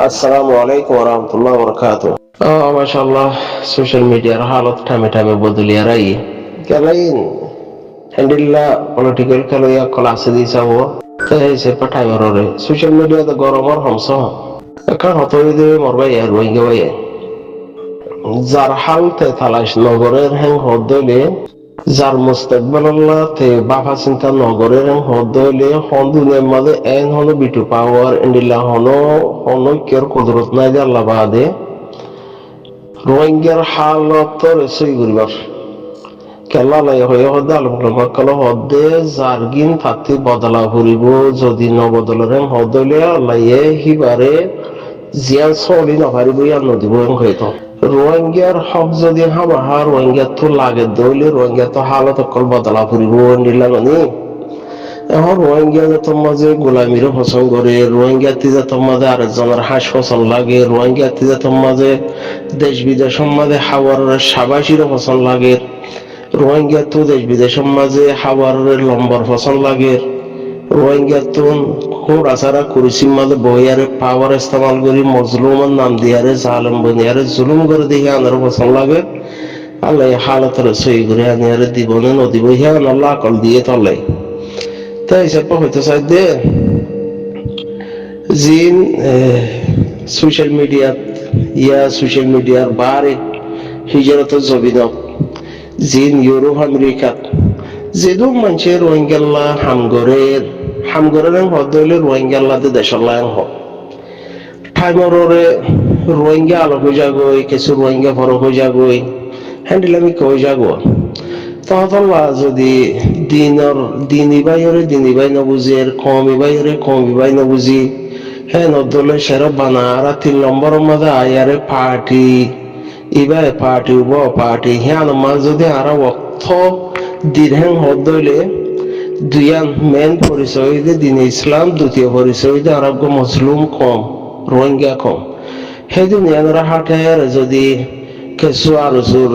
আসসালামু আলাইকুম ওরহমতুল্লাহ বরকাত। মাশাআল্লাহ, সোশ্যাল মিডিয়ার হালত ঠামে ঠামে বদলিয়ারাই কেলাইন হ্যান্ডিল্লা পলিটিক্যাল খেলইয়া ক্লাসে দিছাবো তাই সে পাঠাইবারে সোশ্যাল মিডিয়াতে গরমর হমস একা হতই দে মরবাই আর রোহিঙ্গা ভাই যার হালতে তালাশ নগরের হ্যাং হদলে যার মুস্তাকবাল্লাহ তে বাফা চিন্তা নগরের হ্যাং হদলে হন দুনিয়ার মাঝে এন হলো বিটু পাওয়ার ইন্ডিল্লা হনো কের কুদরত নাই দে আল্লাহ বাদে রোহিঙ্গার হালত রেসই করিবার কেলা লাই হয়ে হদে আলমকাল হদে জারগিন ফাতি বদলা ফুরিব যদি নবদলের হ্যাং হদলে আল্লাহে হিবারে জিয়ান চলি নাপারিব ইয়ার নদীব হয়তো রোহিঙ্গার হক যদি হামাহা রোহিঙ্গার তো লাগে দইলে রোহিঙ্গার তো হালত অকল বদলা ফুরিব নিলামনি এখন রোহিঙ্গা যে তোমার যে গোলামির পছন্দ করে রোহিঙ্গা যে তোমার আরেকজনের হাঁস পছন্দ লাগে রোহিঙ্গা যে তোমার যে দেশ বিদেশের মাঝে হাওয়ার সাবাসিরও পছন্দ লাগে রোহিঙ্গা তো দেশ বিদেশের মাঝে হাওয়ার লম্বর পছন্দ লাগে রোহিঙ্গা তো খুঁড়াছাড়া কুরসির মাঝে বইয়ারে পাওয়ার ইস্তেমাল করি মজলুমের নাম দিয়ারে জালেম বনিয়ারে জুলুম করে দেখে আনার পছন্দ লাগে আল্লাহ হালতের সই করে আনিয়ারে দিবনে নদী বইয়া আল্লাহ আকল দিয়ে তলে তাই হিসাব হইতে চাই দে জিন সোশ্যাল মিডিয়া সোশ্যাল মিডিয়ার বারে হিজরত জবিন জিন ইউরোপ আমেরিকাত যেদম মানুষের রোহিঙ্গাল্লা হামগরের হদলে রোহিঙ্গাল্লা দেশাল্লা হোক ঠাইমরে রোহিঙ্গা আলোক হয়ে যাগই কিছু রোহিঙ্গা ফরক হয়ে যাগই হ্যান্ডেল আমি কই যাগো তাহলে যদি দিনী বাই নবুঝের কমি বাই নবুঝি হ্যাঁ নদলে সেরা বানা আর 3 নম্বরের মধ্যে আয়ারে পার্টি ইবাই পার্টি পার্টি হ্যাঁ মা যদি আর অর্থ দীর্ঘ হদলে দুইয়ান মেন পরিচয় দিন ইসলাম দ্বিতীয় পরিচয় আরব মুসলিম কম রোহিঙ্গা কম সেই দুনিয়ার হাটে যদি কিছু আলোচুর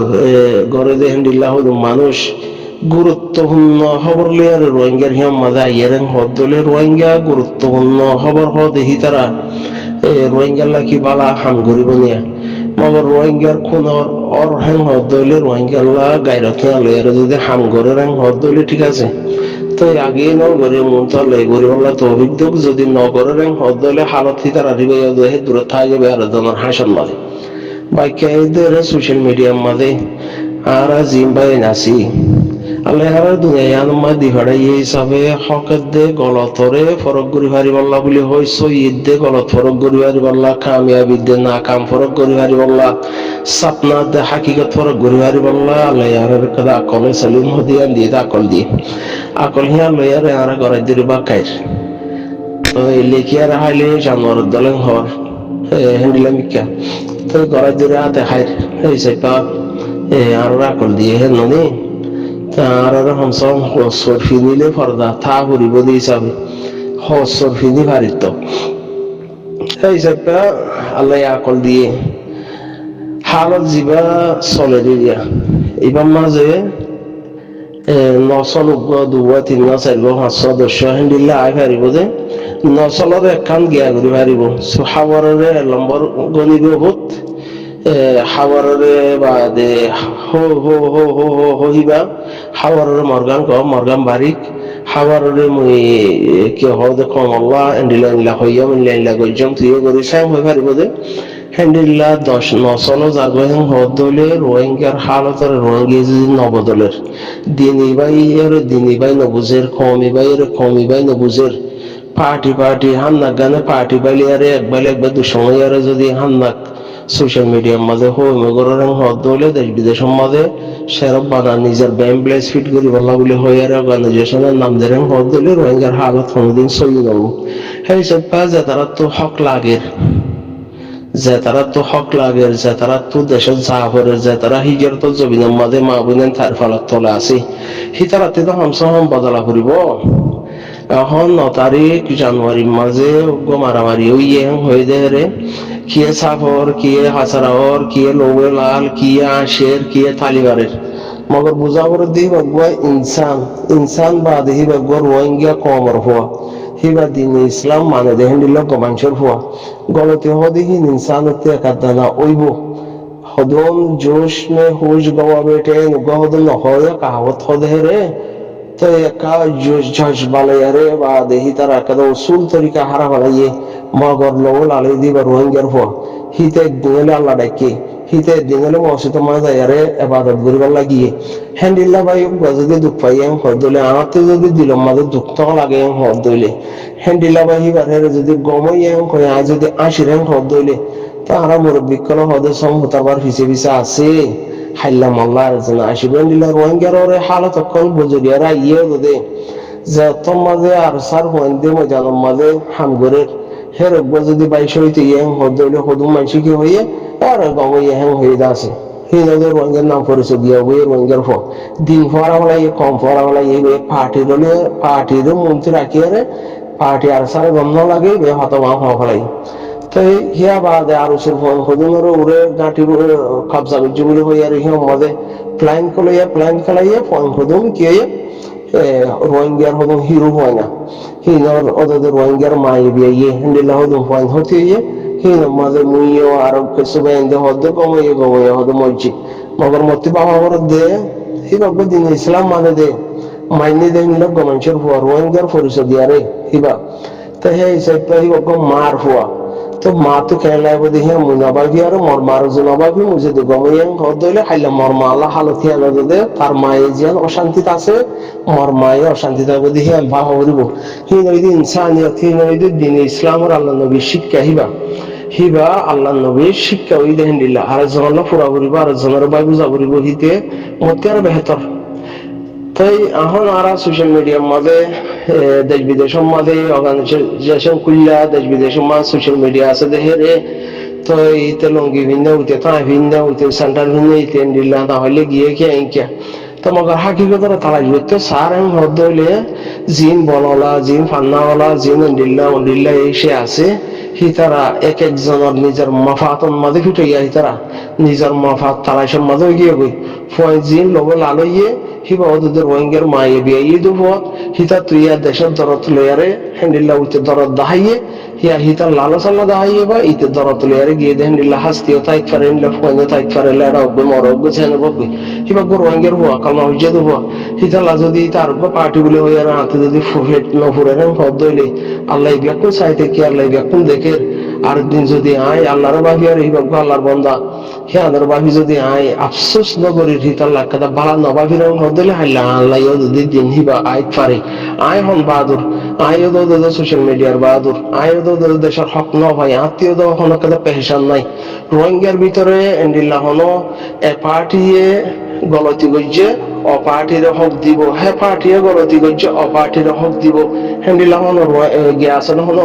গড়ে দেখেন দিল্লা হল মানুষ গুরুত্বপূর্ণ খবর লিয়ার রোহিঙ্গার হিম মাঝে আইয়ার হদলে রোহিঙ্গা গুরুত্বপূর্ণ খবর দেখি তারা রোহিঙ্গার লাকি বালা হাম করিব নিয়া মগর রোহিঙ্গার খুনর অর হ্যাং হদলে রোহিঙ্গাল্লা গাইরত লইয়ার যদি হাম করে হ্যাং হদলে ঠিক আছে তো আগে নগরে মন্ত্রালয় লাই গরিবল্লা তো অভিযোগ যদি নগরের হ্যাং হদলে হালত তারা রিবে দূরে থাই যাবে আর জনের হাসন মাঝে বাইকেদের সোশ্যাল মিডিয়ার মাঝে আর জিম্বাই নাসি আল্লাহ দুনিয়ার মাঝে হড়াই হিসাবে হকের দে গলতরে ফরক করি হারি বল্লা বলি হয় সৈয়দ দে গলত ফরক করি হারি বল্লা কামিয়াবি দে না কাম ফরক করি হারি বল্লা সাপনা দে হাকিকত ফরক করি হারি বল্লা আল্লাহ আর কদা আকলে সালিম হদিয়ান দিয়ে আকল দিয়ে আকল হিয়া লয়ারে আর গরাই দিরি বাকাইর তো লেখিয়ার হাইলে জানোয়ার দলেন হর হ্যান্ডিলামিকা তো গড়াই দূরে হাতে খাই এই সেপা আর আকল দিয়ে হে ননি আর হমসম হসর ফিনিলে ফর্দা থা ফুরিব দিয়ে যাবে হসর ফিনি ভারিত এই সেপা আল্লাহ আকল দিয়ে হালত জিবা চলে দিয়া এবার মাঝে 900 2 3 4 5 10 হ্যান্ডিল্লা আই পারিব যে 900 একখান গিয়া করি পারিব হাওয়ারে লম্বর গনিব হুত হাওয়ারে বাদে হো হো হো হো হো হইবা হাওয়ারে মরগান বারিক হাওয়ারে মুই কি হদে কমল্লা এন্ডিলা হইয়া মিল্লা গজম তুইও করি সাম হই পারিব যে হ্যান্ডিল্লা 900 জাগো হেন হদলে রোহিঙ্গার হালতর রোহিঙ্গা যদি নবদলের দিনী বাই নবুজের কমি বাই নবুজের পার্টি হান্নাক গানে পার্টি বাইলে আরে একবার দুসময় আরে যদি হান্নাক সোশ্যাল মিডিয়ার মাঝে হই মগরের হদলে দেশ বিদেশের মাঝে সেরব বানা নিজের ব্যাম প্লেস ফিট করি বলা বলে হই আর অর্গানাইজেশনের নাম ধরে হদলে রোহিঙ্গার হালত কোনদিন চলি যাব সেই সব কাজে তারা তো হক লাগে যে তারা তো দেশের জাফরের যে তারা হিজর তো জমিনের মাঝে মা বোনের তার ফলত তলে আছে সি তারাতে তো হামসম বদলা করিব এখন 9 তারিখ জানুয়ারির মাঝে মারামারি হয়ে দেয় কিয়ে সাফর কিয়ে হাসারাওর কিয়ে লোবে লাল কিয়ে আশের কিয়ে তালিবারের মগর বুঝা করে দিই বাগুয়া ইনসান বা দেহি বাগুয়া রোহিঙ্গা কমর হওয়া hiba din islam mane de hendilla ko manchur huwa golote hodihi insanate kadana oibo hodon josh me hosh gawa bete nuga hodon hoya kahawat hodhere তো একা জজ বালাইয়ারে বা দেহি তারা একাদা উসুল তরিকা হারা বালাইয়ে মগর লবল আলাই দিবা রোহিঙ্গার হওয়া হিতে দিনেলে আল্লাহ ডাকে হিতে দিনেলে মসজিদ মাজায়ারে এবাদত করিবার লাগিয়ে হ্যান্ডিল্লা ভাই যদি দুঃখ পাই হদলে আমাতে যদি দিলম মাঝে দুঃখ তো লাগে হদলে হ্যান্ডিল্লা ভাই হিবারে যদি গমই কয় আজ যদি আশির হদলে তা আরা মুরব্বী কোন হদে সম্মতাবার হিসেবে পিছে আছে হাইলাম আল্লাহ আলোচনা আসিবেন দিলা রোহিঙ্গার ওরে হালত অকল বজরিয়ারা ইয়ে দে যে তোর মাঝে আর সার হইন দে মজানোর মাঝে হামগরের হের যদি বাইশ হইতে ইয়ে হদলে হদুম মানসি কি হইয়ে আর গম ইয়ে হয়ে যাচ্ছে হিন্দুদের রোহিঙ্গার নাম পরিচয় দিয়া বই রোহিঙ্গার ফ দিন ফরা হলাই কম ফরা হলাই এই পার্টির হলে পার্টির মন্ত্রী রাখিয়ে পার্টি আর সার গন্ধ লাগে হতমা হলাই তাই হিয়া বাদে আর উসুর ফোন হদুমের উড়ে গাঁটির কবজা জুবলি হইয়া হিয়া মজে প্ল্যান কলাইয়া প্ল্যান খেলাইয়া ফোন হদুম কি রোহিঙ্গার হদুম হিরো হয় না হিনর ওদের রোহিঙ্গার মাই বিয়ে হিন্দিলা হদুম ফোন হতে হিন মাঝে মুইও আর কিছু বেঁধে হদে গময়ে হদুম মসজিদ মগর মতি বাবা বড় দে হিবাবে দিন ইসলাম মানে দে মাইনে দে নিল গমাঞ্চের হওয়া রোহিঙ্গার পরিচয় দিয়া রে হিবা তাই হে হিসাবে হিবাব মার হওয়া তো মা তো খেলায় বোধ হিয়া মুনাবাবি আর মরমার জুনাবাবি মুজে দে গমইয়াং হদলে খাইলা মরমা আল্লাহ হালত হিয়া দে তার মায়ে জিয়ান অশান্তিতে আছে মরমায়ে অশান্তিতে বোধ হিয়া ভাব হরিব হি নইদি ইনসানিয়ত হি নইদি দিন ইসলামের আল্লাহ নবী শিক্ষা হিবা আল্লাহ নবীর শিক্ষা ওই দেহেন দিল্লা আর জনলা পুরা করিব আর জনের বাই বুঝা করিব হিতে মতে আর বেহতর তাই এখন আর সোশ্যাল মিডিয়ার মাঝে দেশ বিদেশের মাঝে অর্গানাইজেশন খুললা দেশ বিদেশের মাঝে সোশ্যাল মিডিয়া আছে দেখে রে তো ইতে লঙ্গি ভিন্ন হইতে তাই ভিন্ন হইতে সেন্টার ভিন্ন হইতে দিল্লা তাহলে গিয়ে কে আইকিয়া তো মগর হাকিকতরা তালাশ করতে সার এম হদ হইলে জিন বনলা জিন ফান্নাওয়ালা জিন দিল্লা এসে আছে হি তারা এক একজনের নিজের মাফাতন মাঝে ফিটাইয়া হি তারা নিজের মাফাত তালাশের মাঝে গিয়ে গই ফয় জিন লব লালইয়ে হিবা ওদের রোহিঙ্গার মায়ে বিয়ে দেব হিতা তুইয়া দেশের দরত লয়ারে হ্যান্ডিল্লা উইতে দরত দাহাইয়ে হিয়া হিতার লালসাল্লা দাহাইয়ে বা ইতে দরত লয়ারে গিয়ে হ্যান্ডিল্লা হাসতিও তাইত পারে ইনলা ফয়নে তাইত পারে লেড়া উঠবে মর উঠবে ছেনে বকবে হিবা গো রোহিঙ্গার হওয়া কালমা হইজে দেব হিতালা যদি তার পার্টি বলে হইয়ার হাতে যদি ফুফেট নফুরে হদ দইলে আল্লাহ ব্যাকুল চাইতে কি আল্লাহ ব্যাকুল দেখে আর দিন যদি আয় আল্লাহর বাহি আর হিবা গো আল্লাহর বন্দা হিয়াদের বাহি যদি আয় আফসোস নগরীর হিতাল্লাহ কাদা বালা নবাবির হদলে হাইলা আল্লাহ যদি দিন হিবা আয় পারে আয় হন বাহাদুর আয় ওদের সোশ্যাল মিডিয়ার বাহাদুর আয় ওদের দেশের হক ন ভাই আত্মীয় দেওয়া হন কাদা পেহেশান নাই রোহিঙ্গার ভিতরে এন্ডিল্লা হন এ পার্টিয়ে গলতি গজ্জে অপার্টির হক দিব হে পার্টিয়ে গলতি গজ্জে অপার্টির হক দিব হ্যান্ডিল্লা হন গিয়ে আছে না হন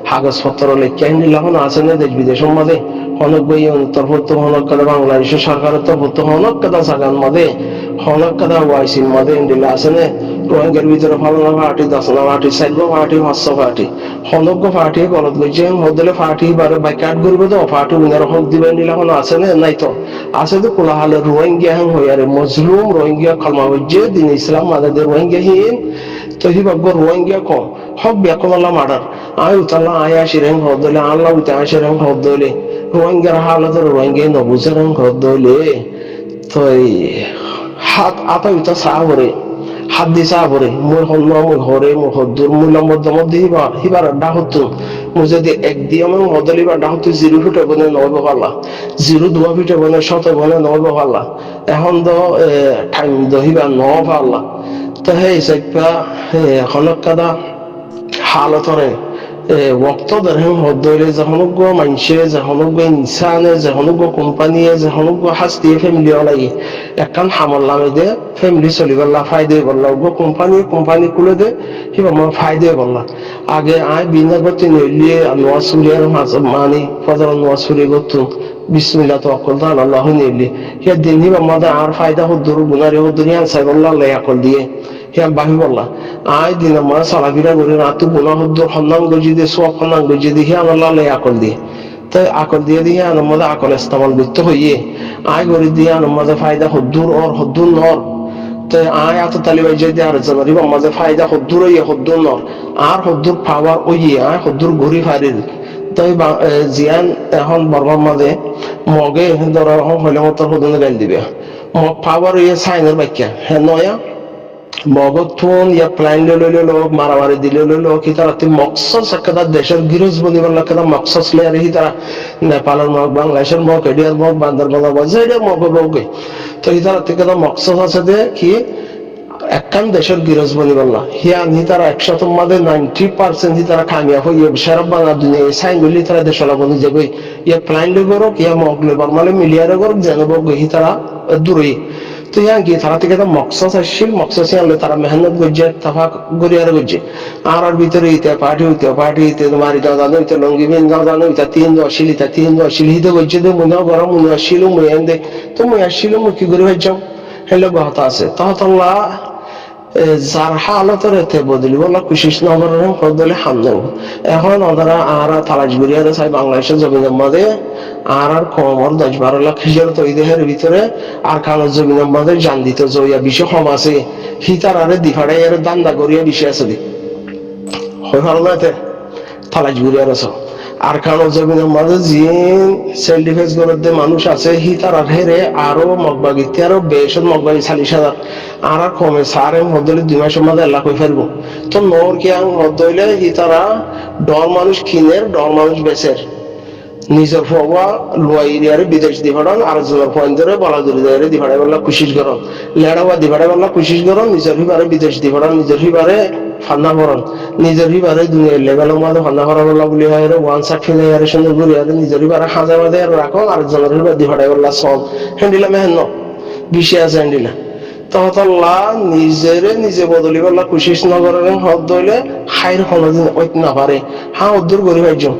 কাগজপত্র লেখা হ্যান্ডিল্লা হন আছে না দেশ বিদেশের মাঝে হনক বই তরফত হনক কাদা বাংলাদেশের সরকারের তরফত হনক কাদা সাগান মাঝে হনক কাদা ওয়াইসির মাঝে হ্যান্ডিল্লা আছে না রোহিঙ্গার ভিতরে ফালনা পার্টি দশনা পার্টি সাইড পার্টি হস্য পার্টি হনক পার্টি গলত গজ্জে হদলে পার্টি বারে বাইকাট করবে তো পার্টি উনার হক দিবেন দিলা হন আছে না নাই তো আছে তো কোলাহালে রোহিঙ্গা হ্যাং হয়ে আরে মজলুম রোহিঙ্গা কলমা গজ্জে দিন ইসলাম মাঝে রোহিঙ্গা হিন তো হিবাব রোহিঙ্গা কম হক ব্যাকল আল্লাহ মার্ডার আয় উতাল্লাহ আয় আসি রেং হদলে আল্লাহ উঠে আসে রেং হদলে রোহিঙ্গার হালত রোহিঙ্গা নবুজে রেং হদলে তো হাত আতা উতা সাহরে হাত দি সাহরে মোর হন্ন মোর হরে মোর হদ্দুর মূল্য মধ্যে হিবার ডাহতো মোর যদি এক দিয়ে আমার হদলি বা ডাহতো জিরো ফিটে বনে নব পাল্লা জিরো দুয়া ফিটে বনে শত বনে নব পাল্লা এখন তো টাইম দহিবা ন পাল্লা তো হে সাইপা হনক কাদা হালতরে ওক্ত দরহেম হদলে যখনগো মানসে যখনগো ইনসানে যখনগো কোম্পানিয়ে যখনগো হাস্তিয়ে ফ্যামিলি ওলাই একখান হামলামে দে ফ্যামিলি চলিবাল্লা ফায়দে বললা গো কোম্পানি খুলে দে হিবা আমার ফায়দে বললা আগে আয় বিনা করতে নইলিয়ে নোয়া সুরিয়ার মানি ফজর নোয়া সুরি করতো বিসমিল্লাহ তাওয়াক্কালতু আলা আল্লাহ নিলি হে দিন হিবা মাদা আর ফায়দা হদুর গুনারে হদুরিয়ান সাইবল্লাহ লায়াকল দিয়ে হে বাহি বললা আয় দিন আমার সালাফিরা করে রাতু গুনাহ হদুর হন্নাম গজি দিয়ে সব হন্নাম গজি দিয়ে আল্লাহ লায়াকল দিয়ে তাই আকল দিয়ে দিয়ে আনমদা আকল ইস্তেমাল করতে হইয়ে আয় করে দিয়ে আনমদা ফায়দা হদুর নর তো আয় এত তালিবাই যদি আর জানারি মাঝে ফায়দা হদ্দুর ইয়ে হদ্দুর নর আর হদ্দুর পাওয়ার ওই আয় হদ্দুর ঘুরি ফারির তাই জিয়ান এখন বর্মার মাঝে মগে ধরো হইলে মতো হদুন গাইল দিবে মগ পাওয়ার ইয়ে সাইনের বাক্যা হ্যাঁ নয়া মগত ফোন ইয়া প্লাইন লইলে লোক মারামারি দিলে লোক কি তারা তুই মকসস একটা দেশের গিরজ বনিবার লাগে মকসস লেয়ারে হি তারা নেপালের মগ বাংলাদেশের মগ এডিয়ার মগ বান্দরবানের মগ যেটা মগ বগে তো হি তারা থেকে মকসস আছে দে কি একখান দেশের গিরজ বনিবাল্লা হিয়া নি তারা 100 মাঝে 90% হি তারা কামিয়াব হইয়ে সারা বাংলা দুনিয়া সাইন গলি তারা দেশলা বনি যাবে ইয়া প্লাইন লই গরক ইয়া মগ লই বর্মালে মিলিয়ারে গরক জানব হি তারা দূরে তো ইয়া কি তারা থেকে মকসস আসছিল মকসস আনলে তারা মেহনত করছে তাফাক গরিয়ারে করছে আর ভিতরে ইতে পার্টি ইতে মারি দাও জানো ইতে লঙ্গি বিন দাও জানো ইতে তিন আসিল হিতে করছে তো মনে গরম মনে আসছিল মুই এনে তো মুই আসছিল মুই কি করে ভাইছাম হেলে কথা আছে তাহতল্লাহ যার হালতের এতে বদলি বলা কুশিস নগরের বদলে হামদাও এখন ওনারা আর তালাশ গড়িয়ারে চাই বাংলাদেশের জমিনের মধ্যে আর কমর 10-12 লাখ হিসাবে তো এই দেহের ভিতরে আর কাগজ জমিনের মধ্যে জান দিতে জয়া বিষয় কম আছে হিতার আরে দিফাড়াই এর দান্দা গড়িয়া বিষয় আছে দি হয় ভালো না এতে তালাশ গড়িয়ার আছে আর কাগজ জমিনের মধ্যে জিন সেল ডিফেন্স গড়ে মানুষ আছে হিতার আর হেরে আরো মগবাগিতে আরো বেশন মগবাগি 40,000 আর কমে সারে মধ্যে 2 মাসের মধ্যে এলাকা হয়ে ফেলবো তো নর কি মধ্যে হিতারা ডর মানুষ কিনের ডর মানুষ বেচের নিজের ফোয়া লোয়া এরিয়ারে বিদেশ দিভাড়ান আর জোর পয়েন্ট ধরে বলা দূরে দাঁড়িয়ে দিভাড়াই বললা কুশিস গরম লেড়াবা দিভাড়াই বললা কুশিস গরম নিজের হিবারে বিদেশ দিভাড়ান নিজের হিবারে ফান্না ভরণ নিজের হিবারে দুনিয়ার লেভেলের মধ্যে ফান্না ভরা বললা বলি হয় ওয়ান সাইড ফিনে আর সুন্দর ঘুরে আর নিজের হিবারে হাজা মাঝে রাখো আর জনের হিবার দিভাড়াই বললা সব হ্যান্ডিলা মেহেন্ন বিষয় আছে হ্যান্ডিলা তহতল্লাহ নিজে বদলি বললা কুশিস নগরের হদ দইলে হাইর কোনোদিন ঐত না পারে হ্যাঁ উদ্দুর করি ভাইজন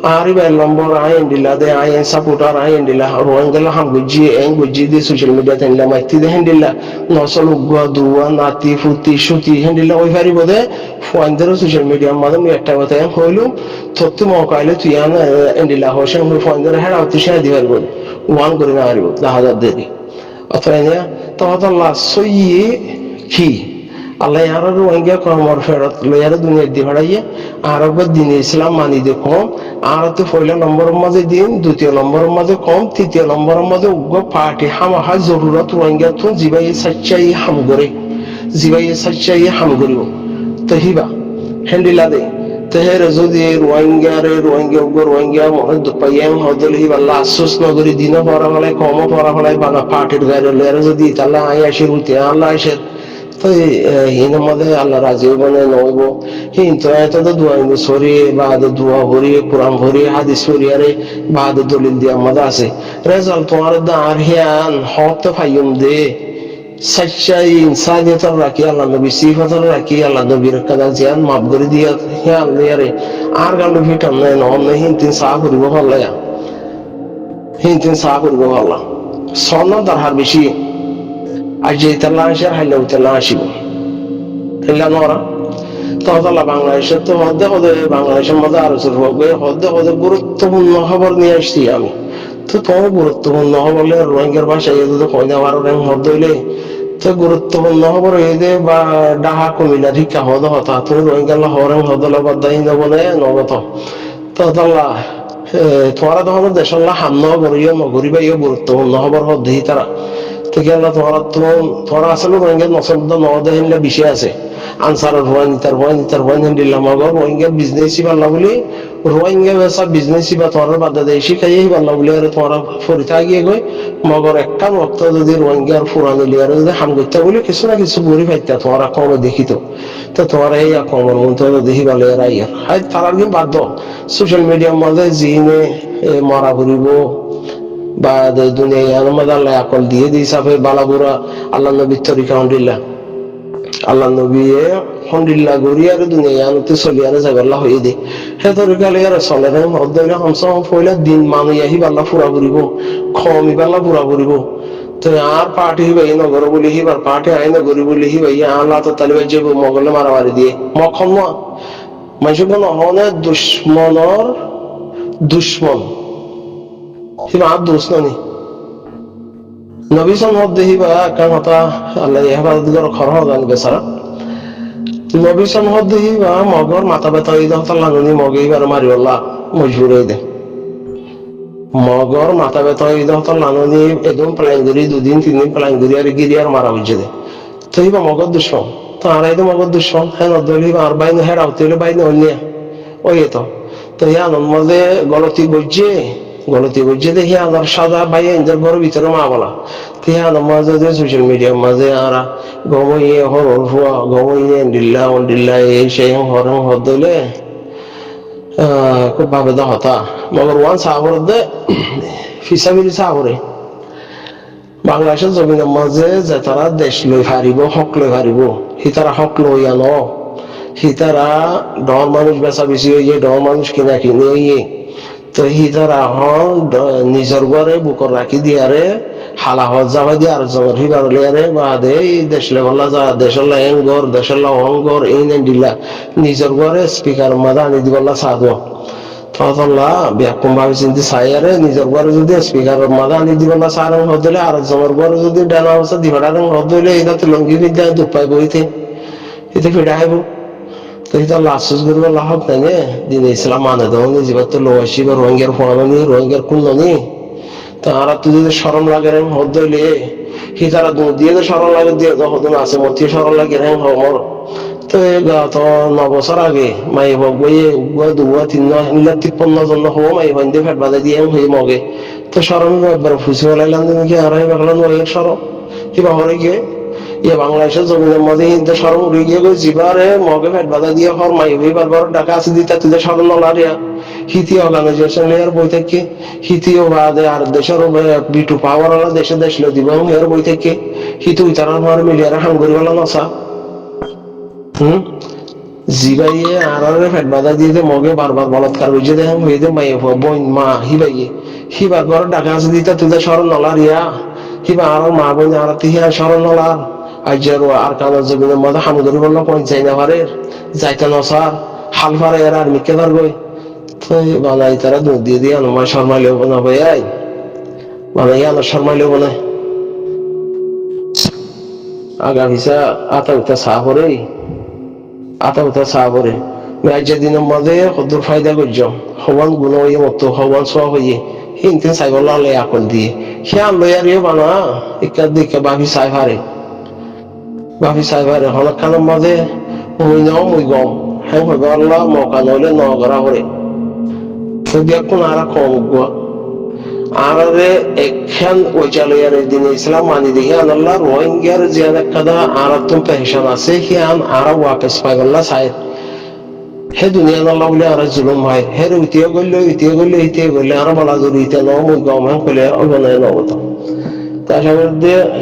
ari ba lambor ayen dila de ayen supporter ayen dila roangala ham gujji de social media ten la mai ti de hendila no solo gua duwa nati futi shuti hendila oi fari bode foandero social media madam একটা কথা হইলো তত্ত্ব মকাইলে তুই আনা hendila হোসেন foandero হেড আউট সে দিবার বল ওয়ান করে না আরিব 10,000 দেরি অতএব তাহলে সই কি আল্লাহ আরো রোহিঙ্গা কমর ফেরত লইয়ারে দুনিয়ার দি ভাড়াইয়ে আরবের দিন ইসলাম মানি দে কম আর তো পয়লা নম্বরের মাঝে দিন দ্বিতীয় নম্বরের মাঝে কম তৃতীয় নম্বরের মাঝে উগ্র পার্টি হামাহা জরুরত রোহিঙ্গা তো জিবাই সাচ্চাই হাম করে জিবাই সাচ্চাই হাম করিব তো হিবা হ্যান্ডিলা দে তেহের যদি রোহিঙ্গা উগ্র রোহিঙ্গা মনে দুপাইয়াম হদল হিবা লাসুস নগরী দিন পড়া হলাই কম পড়া হলাই বানা পার্টির গায়ে লইয়ারে যদি তাহলে আই আসে উঠে আল্লাহ আসে তো হিনের মধ্যে আল্লাহ রাজি বনে নইব হিন তো এত তো দোয়া সরি বাদ দোয়া ভরি কোরআন ভরি হাদিস ভরিয়ারে বাদ দলিল দিয়া মজা আছে রেজাল্ট তোমার দাঁড় হিয়ান হত ফাইম দে সচ্চাই ইনসানিয়তর রাখি আল্লাহ নবী সিফাতর রাখি আল্লাহ নবীর কাদা জিয়ান মাফ করে দিয়া হিয়ান লিয়ারে আর গালো ভিটাম নাই নন হিন তিন সাহ করিব ভাল্লায়া হিন তিন সাহ করিব ভাল্লা সন্ন দাহার বেশি আর যে তেলা আসে হাইলেও তেলা আসিব হেলা নরা তাহলে বাংলাদেশের তো হদে বাংলাদেশের মধ্যে আলোচনা হবে হদে গুরুত্বপূর্ণ খবর নিয়ে আসছি আমি তো তোমার গুরুত্বপূর্ণ খবর রোহিঙ্গার ভাষায় যদি কয়না বারো র্যাঙ্ক হদ হইলে তো গুরুত্বপূর্ণ খবর এই যে বা ডাহা কমিলা ঠিকা হদ হতা তুমি রোহিঙ্গার হরেন হদলা বাদাই যাব না নগত তাহলে তোমার তখন দেশের হাম নগরীয় নগরী গুরুত্বপূর্ণ খবর হদ দিই তারা থেকে আল্লাহ তোমার আসলে রোহিঙ্গা নসল নদেহিনলে বিষয় আছে আনসারের ভয় দিলাম মগর রোহিঙ্গা বিজনেসই পাল্লা বলি রোহিঙ্গা বেসা বিজনেসই বা তোমার বাদা দেয় শিখাই পাল্লা বলি আর তোমার ফরিতা গিয়ে গই মগর একটা রক্ত যদি রোহিঙ্গার ফুরানো লিয়ার যদি হাম করতে বলি কিছু না কিছু গড়ি পাইতা তোমার কমে দেখিত তো তোমার এই কমর মতো দেখি পালে রাইয়ার হাই তারার দিন বাধ্য সোশ্যাল মিডিয়ার মধ্যে জিনে মরা ঘুরিব বা দুনিয়ার মধ্যে আল্লাহ আকল দিয়ে দিয়েছে বালাবুরা আল্লাহ নবীর তরিকা হন্ডিল্লা আল্লাহ নবী হন্ডিল্লা গড়িয়ারে দুনিয়াতে চলিয়ারে যাবে হয়ে দে সে তরিকা লিয়ার চলে হদ্দইলে হমস পয়লা দিন মানুষ আহি বাল্লা ফুরা ঘুরিব খমি বাল্লা ফুরা ঘুরিব তো আর পার্টি হিবা এই নগর বলি হিবার পার্টি আই নগরী বলি হিবা ইয়া আল্লাহ তো তালিবাই যাব মগলে মারামারি দিয়ে মখন মানুষ নহনে দুশ্মন হিবা আর দোষ নানি নবী সন্মত দেহিবা কান হতা আল্লাহ হেফাজত করে খর হগান বেচারা নবী সন্মত দেহিবা মগর মাথা ব্যথা এই দহতা লাঙনি মগে এবার মারিওল্লা মজবুরে দে মগর মাথা ব্যথা এই দহতা লাঙনি একদম প্লাইন ধরি 2 দিন 3 দিন প্লাইন ধরি আর গিরি আর মারা হয়েছে দে তো হিবা মগর দুশ্মন তো আড়াই তো মগর দুশ্মন হ্যাঁ নদী আর বাইনে হেরা হতে হলে বাইনে অন্য ওই তো তো ইয়া মধ্যে গলতি বুঝছে দেখি আদার সাদা বাইরে ইন্টার ঘরের ভিতরে মা বলা তিয়া মাঝে যে সোশ্যাল মিডিয়ার মাঝে আরা গমইয়ে হর হুয়া গমইয়ে ডিল্লা এই সেই হরং হদ দইলে খুব ভাবে দা হতা মগর ওয়ান সাহর দে ফিসাবিলি সাহরে বাংলাদেশের জমিনের মাঝে যে তারা দেশ লই হারিব হক লই হারিব সি তারা হক লই আনো সি তারা ডর মানুষ বেচা বেশি হয়ে ডর মানুষ কিনা কিনে হইয়ে তো সি তারা নিজের ঘরে বুকর রাখি দিয়ারে হালা হজ যাবা দিয়ে আর জমর হিবার লিয়ারে বা দে দেশ লেভেলা যা দেশের লাইন দেশের অহংগর এই নেন দিলা নিজের ঘরে স্পিকার মাদা আনি দিবলা সাধু ততলা ব্যাকুম ভাবে চিন্তি সাইয়ারে নিজের ঘরে যদি স্পিকার মাদা আনি দিবলা সারং হদলে আর জমর ঘরে যদি ডানা অবস্থা দিবাডারং হদলে এটা তো লঙ্গি বিদ্যা দুপাই বইতে এতে ফিরে আইব তো এটা লাসুস করবো লাহক নাই দিন ইসলাম মানে দেবো জীবন তো লোয়াসি বা রোহিঙ্গার ফোনানি রোহিঙ্গার কুলনি তো আর তুই যদি সরম লাগে রেং হদ দইলে হি তারা দিয়ে তো সরম লাগে দিয়ে হদিন আছে মতি সরম লাগে রেং হমর তো গত 9 বছর আগে মাই বইয়ে 2-3 জন হবো মাই হইন্দে ফেট বাদে দিয়ে হয়ে মগে তো সরম একবার ফুসি বলাইলাম কি আর বাকলাম সরম কিবা হরে গিয়ে ইয়ে বাংলাদেশের জমিনের মধ্যে হিন্দু সরম উড়ে গিয়ে জিবারে মগে ফেট বাদা দিয়ে হর মাই হই বারবার ডাকা আছে দিতা তুই সরম নলারিয়া হিতি অর্গানাইজেশন এর বই থেকে হিতিও বাদে আর দেশের বিটু পাওয়ার ওলা দেশ লো দিব এর বই থেকে হিতু তারা আমার মিলিয়ার হাঙ্গুরি বলা নসা জিবাইয়ে আর ফেট বাদা দিয়ে মগে বারবার বলৎকার বুঝে দেখেন হয়ে দে মাই বোন মা হিবাইয়ে হিবার ঘর ডাকা আছে দিতা তুই সরম নলারিয়া হিবা আর মা বোন আর তিহিয়া সরম নলার আইজার আর কানা জমিনের মধ্যে হামুদুরি বললো কোন চাই না পারে যাইতে নসার হাল পারে এর আর মিকে ধর গই তো বানাই তারা দুধ দিয়ে আমার শর্মাইলেও না ভাই আই বানাই আমার শর্মাইলেও না আগা ভিসা আতা উতা সাহরে আইজা দিনের মধ্যে কদ্দুর ফায়দা করছ হবান গুণ হইয়ে মতো হবান সোয়া হইয়ে হিনতে চাইবল আলে আকল দিয়ে সে আনলই আর বানা ইকা দিকে বাপি সাইভারে হলক খানের মাঝে মুই নাও মুই গম হ্যাঁ হইব আল্লাহ মকা নইলে নগরা হরে তো দেখুন আর কম গুয়া আর একখান ওই চালইয়ার দিন ইসলাম মানি দেখি আল্লাহ রোহিঙ্গার যে একটা আর তুমি পেশান আছে সে আর ওয়াপেস পাইবল্লা সাইড হে দুনিয়া আল্লাহ বলে আর জুলুম হয় হে ইতিয়ে গল্লে আর বলা যদি ইতে ন মুই গম হ্যাঁ কইলে অগনায় নবত তার সাথে